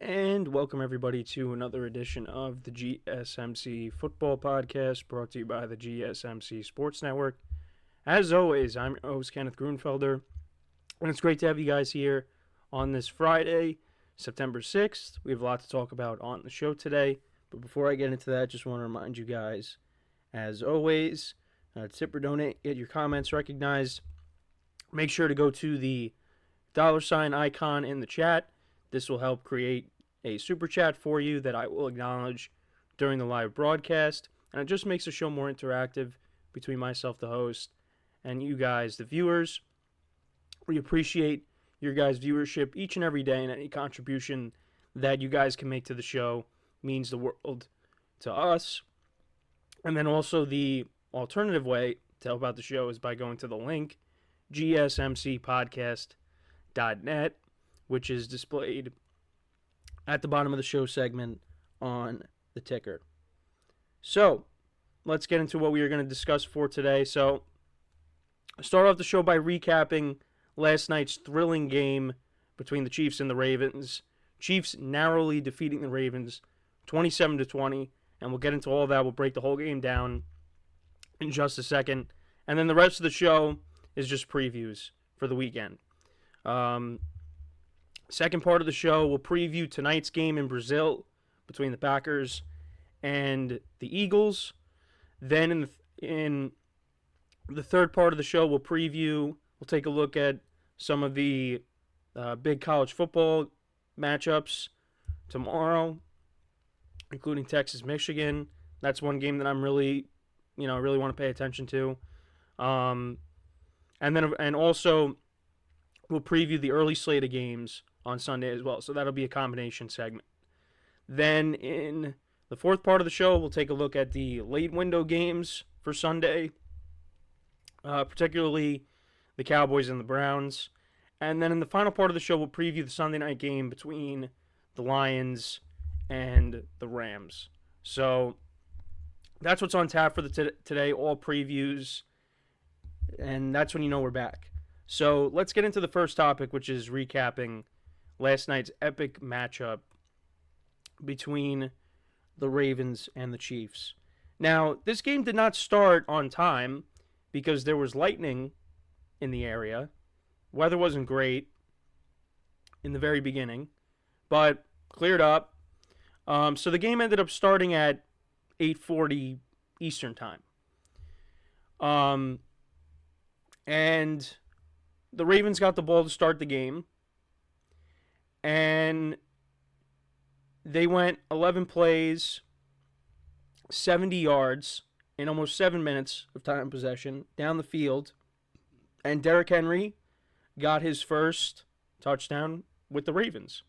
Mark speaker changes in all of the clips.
Speaker 1: And welcome everybody to another edition of the GSMC Football Podcast brought to you by the GSMC Sports Network. As always, I'm your host Kenneth Grunfelder, and it's great to have you guys here on this Friday, September 6th. We have a lot to talk about on the show today, but before I get into that, just want to remind you guys, as always, tip or donate, get your comments recognized. Make sure to go to the $ icon in the chat. This will help create a super chat for you that I will acknowledge during the live broadcast. And it just makes the show more interactive between myself, the host, and you guys, the viewers. We appreciate your guys' viewership each and every day, and any contribution that you guys can make to the show means the world to us. And then also the alternative way to help out the show is by going to the link, GSMCPodcast.net, which is displayed at the bottom of the show segment on the ticker. So, let's get into what we are going to discuss for today. So, start off the show by recapping last night's thrilling game between the Chiefs and the Ravens. Chiefs narrowly defeating the Ravens 27-20, and we'll get into all of that. We'll break the whole game down in just a second. And then the rest of the show is just previews for the weekend. Second part of the show, we'll preview tonight's game in Brazil between the Packers and the Eagles. Then in the third part of the show, we'll take a look at some of the big college football matchups tomorrow, including Texas-Michigan. That's one game that I'm really want to pay attention to. And also we'll preview the early slate of games on Sunday as well. So that'll be a combination segment. Then in the fourth part of the show, we'll take a look at the late window games for Sunday, particularly the Cowboys and the Browns. And then in the final part of the show, we'll preview the Sunday night game between the Lions and the Rams. So that's what's on tap for today, all previews. And that's when you know we're back. So let's get into the first topic, which is recapping last night's epic matchup between the Ravens and the Chiefs. Now, this game did not start on time because there was lightning in the area. Weather wasn't great in the very beginning, but cleared up. So the game ended up starting at 8:40 Eastern time. And the Ravens got the ball to start the game, and they went 11 plays, 70 yards in almost 7 minutes of time possession down the field, and Derrick Henry got his first touchdown with the Ravens.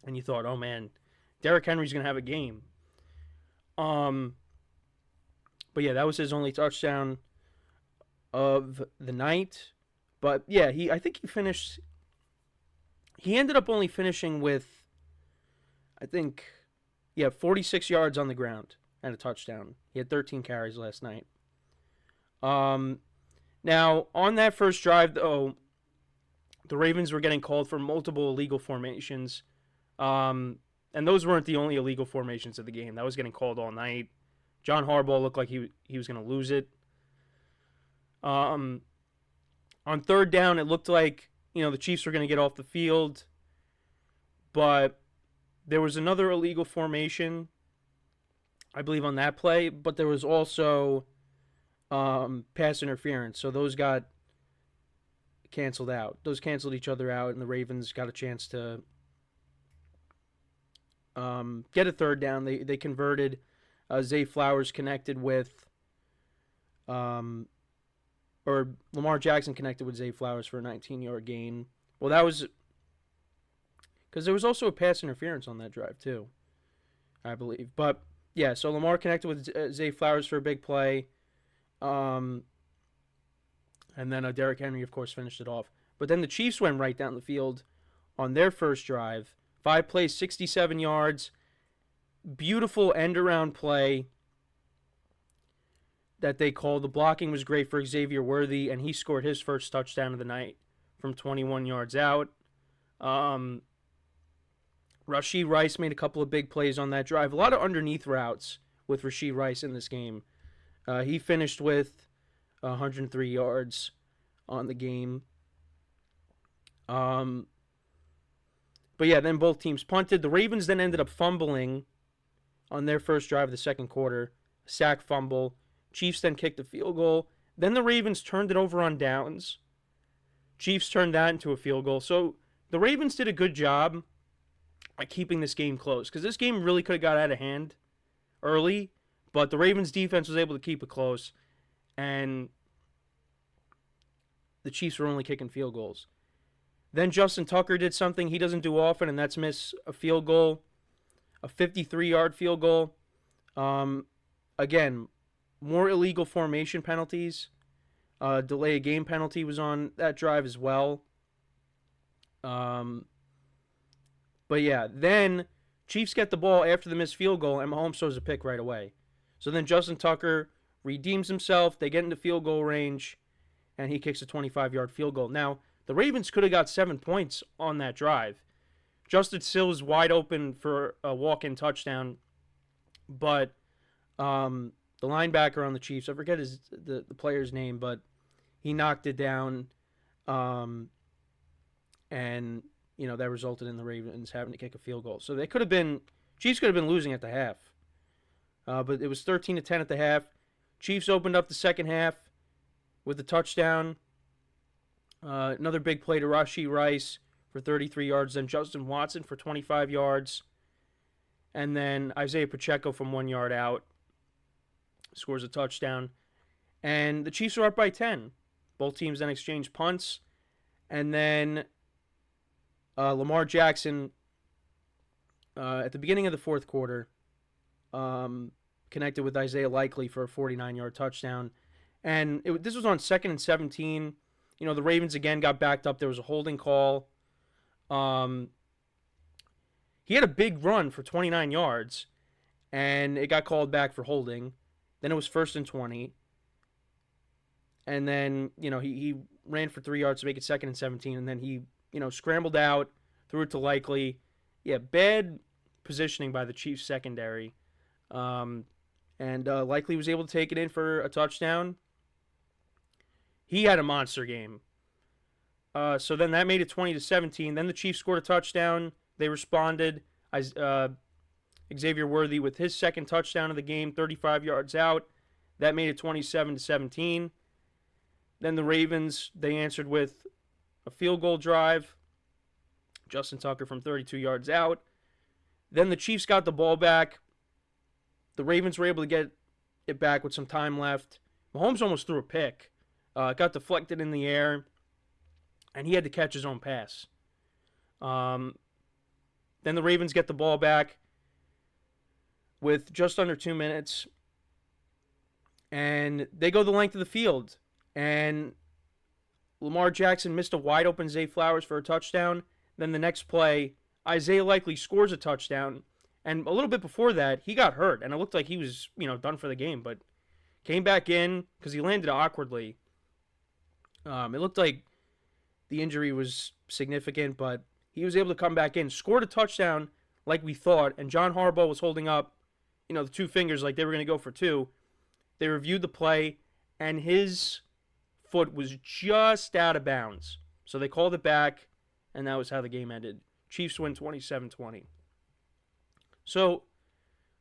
Speaker 1: And you thought, oh man, Derrick Henry's going to have a game. But yeah, that was his only touchdown of the night. But yeah, I think he ended up only finishing with, 46 yards on the ground and a touchdown. He had 13 carries last night. Now, on that first drive, though, the Ravens were getting called for multiple illegal formations. And those weren't the only illegal formations of the game. That was getting called all night. John Harbaugh looked like he was going to lose it. On third down, it looked like, the Chiefs were going to get off the field. But there was another illegal formation, I believe, on that play. But there was also pass interference. So those got canceled out. Those canceled each other out, and the Ravens got a chance to get a third down. They converted. Zay Flowers connected with, or Lamar Jackson connected with Zay Flowers for a 19-yard gain. Well, that was because there was also a pass interference on that drive too, I believe. But yeah, so Lamar connected with Zay Flowers for a big play, and then Derrick Henry, of course, finished it off. But then the Chiefs went right down the field on their first drive. 5 plays, 67 yards. Beautiful end-around play that they called. The blocking was great for Xavier Worthy, and he scored his first touchdown of the night from 21 yards out. Rashee Rice made a couple of big plays on that drive. A lot of underneath routes with Rashee Rice in this game. He finished with 103 yards on the game. But yeah, then both teams punted. The Ravens then ended up fumbling on their first drive of the second quarter. Sack fumble. Chiefs then kicked a field goal. Then the Ravens turned it over on downs. Chiefs turned that into a field goal. So the Ravens did a good job at keeping this game close, because this game really could have got out of hand early, but the Ravens defense was able to keep it close, and the Chiefs were only kicking field goals. Then Justin Tucker did something he doesn't do often, and that's miss a field goal, a 53-yard field goal. Again, more illegal formation penalties. Delay of game penalty was on that drive as well. But yeah, then Chiefs get the ball after the missed field goal, and Mahomes throws a pick right away. So then Justin Tucker redeems himself. They get into field goal range, and he kicks a 25-yard field goal. Now, the Ravens could have got 7 points on that drive. Justice Sills wide open for a walk-in touchdown, but the linebacker on the Chiefs, I forget the player's name, but he knocked it down, and that resulted in the Ravens having to kick a field goal. So Chiefs could have been losing at the half, but it was 13-10 at the half. Chiefs opened up the second half with a touchdown. Another big play to Rashee Rice for 33 yards, then Justin Watson for 25 yards, and then Isaiah Pacheco from 1 yard out scores a touchdown. And the Chiefs are up by 10. Both teams then exchange punts, and then Lamar Jackson at the beginning of the fourth quarter connected with Isaiah Likely for a 49-yard touchdown. And this was on 2nd and 17. The Ravens again got backed up. There was a holding call. He had a big run for 29 yards, and it got called back for holding. Then it was 1st and 20. And then, he ran for 3 yards to make it 2nd and 17, and then he scrambled out, threw it to Likely. Yeah, bad positioning by the Chiefs secondary. And Likely was able to take it in for a touchdown. He had a monster game. So then that made it 20-17. Then the Chiefs scored a touchdown. They responded. Xavier Worthy with his second touchdown of the game, 35 yards out. That made it 27-17. Then the Ravens, they answered with a field goal drive. Justin Tucker from 32 yards out. Then the Chiefs got the ball back. The Ravens were able to get it back with some time left. Mahomes almost threw a pick. It got deflected in the air, and he had to catch his own pass. Then the Ravens get the ball back with just under 2 minutes, and they go the length of the field. And Lamar Jackson missed a wide-open Zay Flowers for a touchdown. Then the next play, Isaiah Likely scores a touchdown. And a little bit before that, he got hurt, and it looked like he was, done for the game, but came back in because he landed awkwardly. It looked like the injury was significant, but he was able to come back in, scored a touchdown like we thought, and John Harbaugh was holding up, the 2 fingers like they were going to go for 2. They reviewed the play, and his foot was just out of bounds. So they called it back, and that was how the game ended. Chiefs win 27-20. So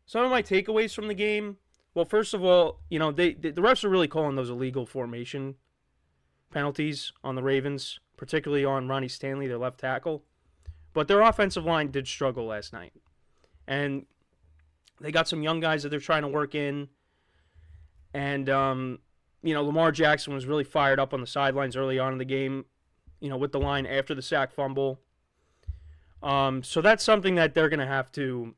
Speaker 1: some of my takeaways from the game, well, first of all, the refs are really calling those illegal formation penalties on the Ravens, particularly on Ronnie Stanley, their left tackle. But their offensive line did struggle last night. And they got some young guys that they're trying to work in. And, Lamar Jackson was really fired up on the sidelines early on in the game, with the line after the sack fumble. So that's something that they're going to have to,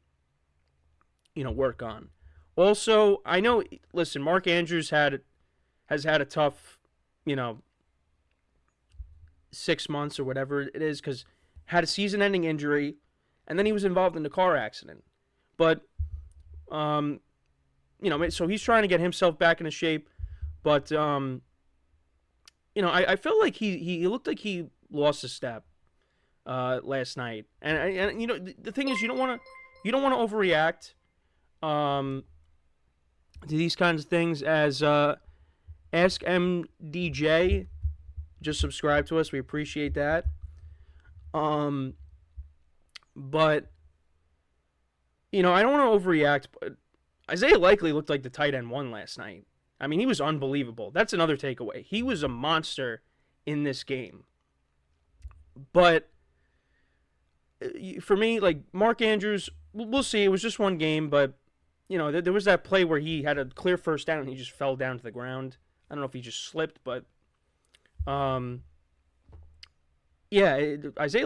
Speaker 1: work on. Also, I know, listen, Mark Andrews has had a tough, 6 months or whatever it is, because had a season-ending injury, and then he was involved in a car accident. But, so he's trying to get himself back into shape. But, I felt like he looked like he lost a step. last night. And you know, the thing is, you don't want to overreact to these kinds of things. As Ask MDJ just subscribe to us, we appreciate that. But you know, I don't want to overreact. But Isaiah Likely looked like the tight end one last night. I mean, he was unbelievable. That's another takeaway. He was a monster in this game. But for me, like Mark Andrews, we'll see. It was just one game, but you know, there was that play where he had a clear first down and he just fell down to the ground. I don't know if he just slipped, but Isaiah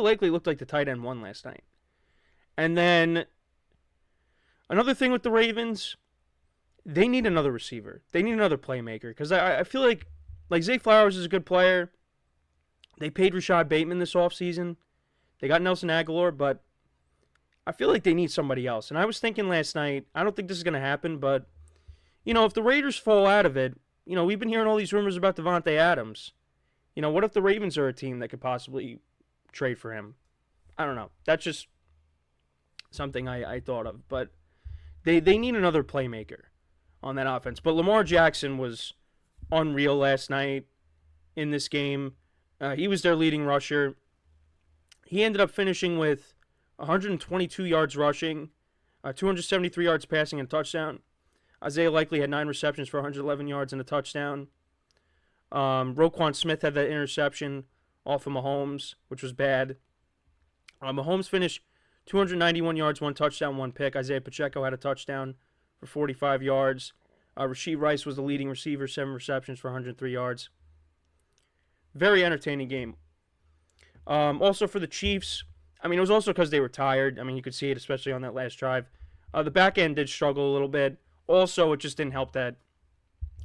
Speaker 1: Likely looked like the tight end one last night. And then another thing with the Ravens, they need another receiver. They need another playmaker because I feel like Zay Flowers is a good player. They paid Rashad Bateman this offseason. They got Nelson Aguilar, but I feel like they need somebody else. And I was thinking last night, I don't think this is going to happen, but, you know, if the Raiders fall out of it, you know, we've been hearing all these rumors about Devontae Adams. You know, what if the Ravens are a team that could possibly trade for him? I don't know. That's just something I thought of. But they need another playmaker on that offense. But Lamar Jackson was unreal last night in this game. He was their leading rusher. He ended up finishing with 122 yards rushing, 273 yards passing, and a touchdown. Isaiah Likely had 9 receptions for 111 yards and a touchdown. Roquan Smith had that interception off of Mahomes, which was bad. Mahomes finished 291 yards, 1 touchdown, 1 pick. Isaiah Pacheco had a touchdown for 45 yards. Rashee Rice was the leading receiver, 7 receptions for 103 yards. Very entertaining game. Also for the Chiefs, I mean, it was also because they were tired. I mean, you could see it, especially on that last drive. The back end did struggle a little bit. Also, it just didn't help that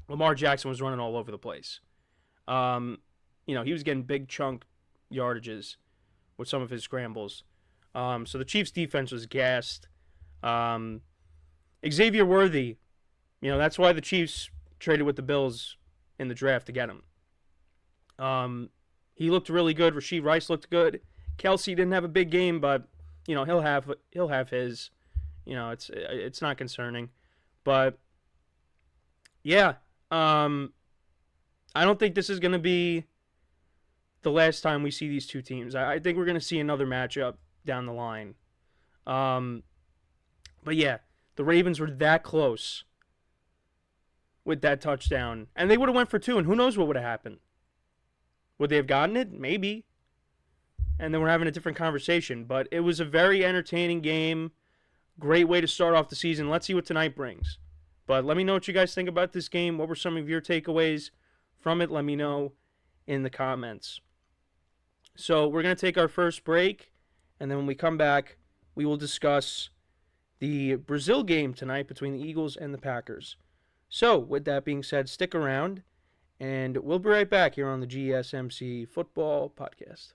Speaker 1: Lamar Jackson was running all over the place. You know, he was getting big chunk yardages with some of his scrambles. So the Chiefs' defense was gassed. Xavier Worthy, you know, that's why the Chiefs traded with the Bills in the draft to get him. He looked really good. Rashee Rice looked good. Kelsey didn't have a big game, but you know, he'll have his. You know, it's not concerning. But yeah, I don't think this is going to be the last time we see these two teams. I think we're going to see another matchup down the line. But yeah, the Ravens were that close with that touchdown, and they would have went for 2, and who knows what would have happened. Would they have gotten it? Maybe. And then we're having a different conversation. But it was a very entertaining game. Great way to start off the season. Let's see what tonight brings. But let me know what you guys think about this game. What were some of your takeaways from it? Let me know in the comments. So we're going to take our first break. And then when we come back, we will discuss the Brazil game tonight between the Eagles and the Packers. So with that being said, stick around. And we'll be right back here on the GSMC Football Podcast.